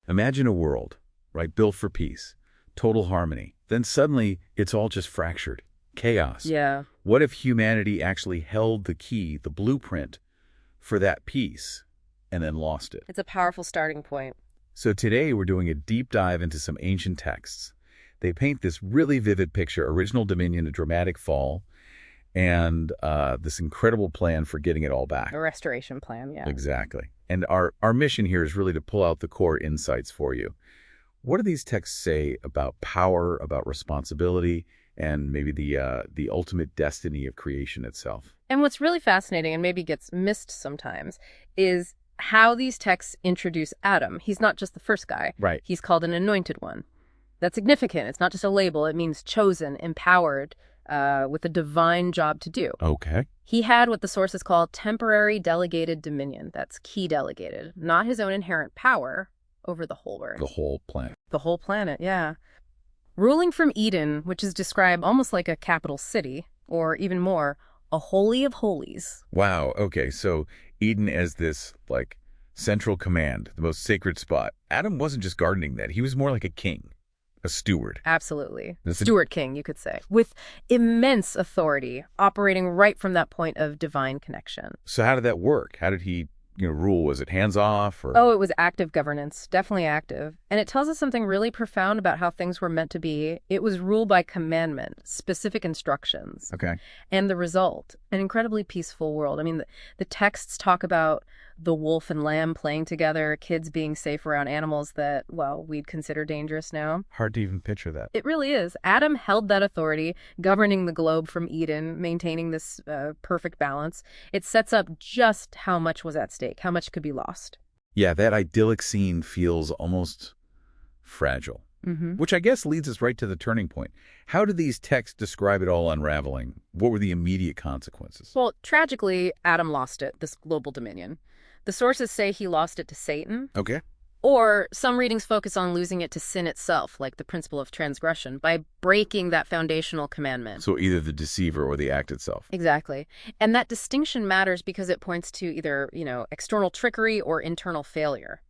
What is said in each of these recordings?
Imagine a world, right, built for peace, total harmony. Then suddenly, it's all just fractured. Chaos. Yeah. What if humanity actually held the key, the blueprint, for that peace, and then lost it? It's a powerful starting point. So today, we're doing a deep dive into some ancient texts. They paint this really vivid picture, original dominion, a dramatic fall, and this incredible plan for getting it all back. A restoration plan, yeah. Exactly. And our mission here is really to pull out the core insights for you. What do these texts say about power, about responsibility, and maybe the ultimate destiny of creation itself? And what's really fascinating, and maybe gets missed sometimes, is how these texts introduce Adam. He's not just the first guy. Right. He's called an anointed one. That's significant. It's not just a label. It means chosen, empowered, with a divine job to do. Okay. He had what the sources call temporary delegated dominion. That's key delegated, not his own inherent power over the whole earth. The whole planet. The whole planet, yeah. Ruling from Eden, which is described almost like a capital city, or even more, a holy of holies. Wow. Okay. So Eden as this, like, central command, the most sacred spot. Adam wasn't just gardening that. He was more like a king, a steward. Absolutely. Steward king, you could say, with immense authority, operating right from that point of divine connection. So how did that work? How did he, rule? Was it hands-off? Or? Oh, it was active governance, definitely active. And it tells us something really profound about how things were meant to be. It was rule by commandment, specific instructions. Okay. And the result, an incredibly peaceful world. I mean, the texts talk about the wolf and lamb playing together, kids being safe around animals that, well, we'd consider dangerous now. Hard to even picture that. It really is. Adam held that authority, governing the globe from Eden, maintaining this perfect balance. It sets up just how much was at stake, how much could be lost. Yeah, that idyllic scene feels almost fragile, which I guess leads us right to the turning point. How do these texts describe it all unraveling? What were the immediate consequences? Well, tragically, Adam lost it, this global dominion. The sources say he lost it to Satan. Okay. Or some readings focus on losing it to sin itself, like the principle of transgression, by breaking that foundational commandment. So either the deceiver or the act itself. Exactly. And that distinction matters because it points to either, external trickery or internal failure.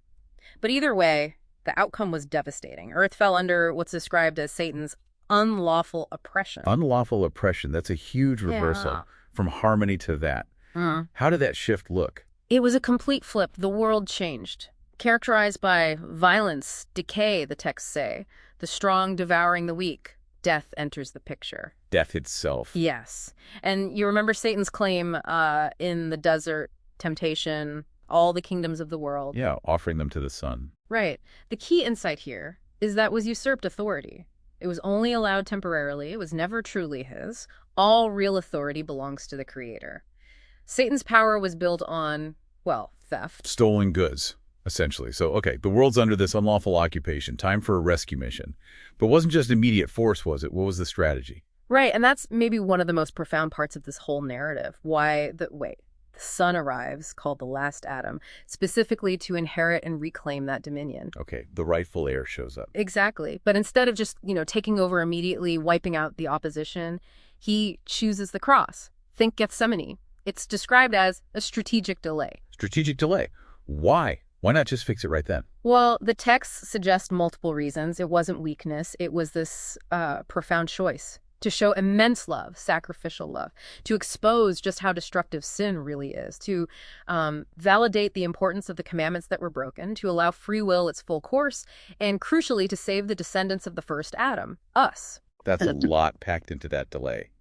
But either way, the outcome was devastating. Earth fell under what's described as Satan's unlawful oppression. Unlawful oppression. That's a huge reversal from harmony to that. How did that shift look? It was a complete flip. The world changed. Characterized by violence, decay, the texts say, the strong devouring the weak, death enters the picture. Death itself. Yes. And you remember Satan's claim in the desert, temptation, all the kingdoms of the world. Yeah, offering them to the sun. Right. The key insight here is that was usurped authority. It was only allowed temporarily. It was never truly his. All real authority belongs to the Creator. Satan's power was built on, theft. Stolen goods, essentially. So, okay, the world's under this unlawful occupation. Time for a rescue mission. But wasn't just immediate force, was it? What was the strategy? Right, and that's maybe one of the most profound parts of this whole narrative. The son arrives, called the last Adam, specifically to inherit and reclaim that dominion. Okay, the rightful heir shows up. Exactly. But instead of just, taking over immediately, wiping out the opposition, he chooses the cross. Think Gethsemane. It's described as a strategic delay. Strategic delay. Why? Why not just fix it right then? Well, the texts suggest multiple reasons. It wasn't weakness. It was this profound choice to show immense love, sacrificial love, to expose just how destructive sin really is, to validate the importance of the commandments that were broken, to allow free will its full course, and crucially, to save the descendants of the first Adam, us. That's a lot packed into that delay.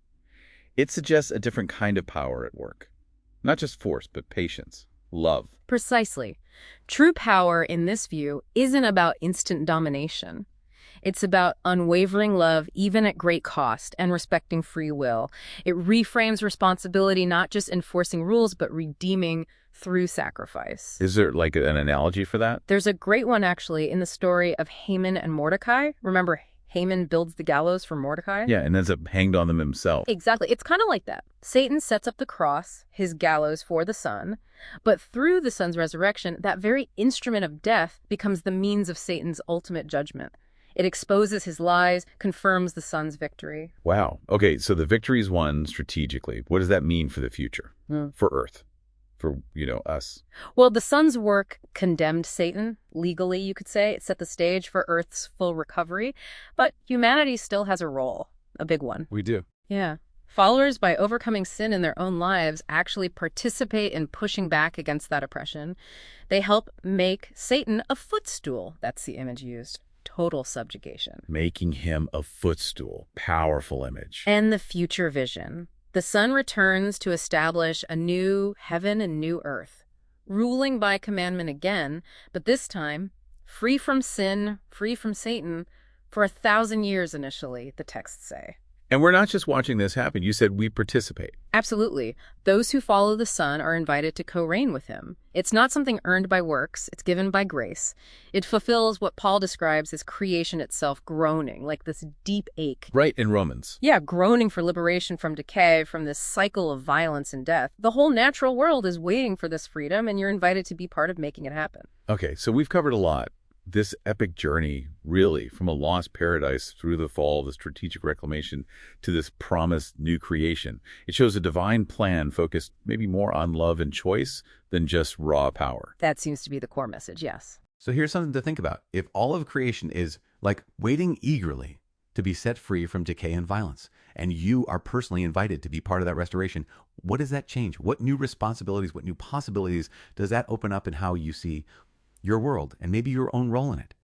It suggests a different kind of power at work. Not just force, but patience, love. Precisely. True power, in this view, isn't about instant domination. It's about unwavering love, even at great cost, and respecting free will. It reframes responsibility, not just enforcing rules, but redeeming through sacrifice. Is there like an analogy for that? There's a great one, actually, in the story of Haman and Mordecai. Remember, Haman builds the gallows for Mordecai? Yeah, and ends up hanged on them himself. Exactly. It's kind of like that. Satan sets up the cross, his gallows for the son, but through the son's resurrection, that very instrument of death becomes the means of Satan's ultimate judgment. It exposes his lies, confirms the son's victory. Wow. Okay, so the victory is won strategically. What does that mean for the future? For Earth? for, us? Well, the Son's work condemned Satan, legally, you could say. It set the stage for Earth's full recovery. But humanity still has a role, a big one. We do. Yeah. Followers, by overcoming sin in their own lives, actually participate in pushing back against that oppression. They help make Satan a footstool. That's the image used. Total subjugation. Making him a footstool. Powerful image. And the future vision. The Son returns to establish a new heaven and new earth, ruling by commandment again, but this time free from sin, free from Satan, for 1,000 years initially, the texts say. And we're not just watching this happen. You said we participate. Absolutely. Those who follow the Son are invited to co-reign with him. It's not something earned by works. It's given by grace. It fulfills what Paul describes as creation itself groaning, like this deep ache. Right, in Romans. Yeah, groaning for liberation from decay, from this cycle of violence and death. The whole natural world is waiting for this freedom, and you're invited to be part of making it happen. Okay, so we've covered a lot. This epic journey, really, from a lost paradise through the fall, the strategic reclamation, to this promised new creation. It shows a divine plan focused maybe more on love and choice than just raw power. That seems to be the core message, yes. So here's something to think about. If all of creation is like waiting eagerly to be set free from decay and violence, and you are personally invited to be part of that restoration, what does that change? What new responsibilities, what new possibilities does that open up in how you see your world and maybe your own role in it?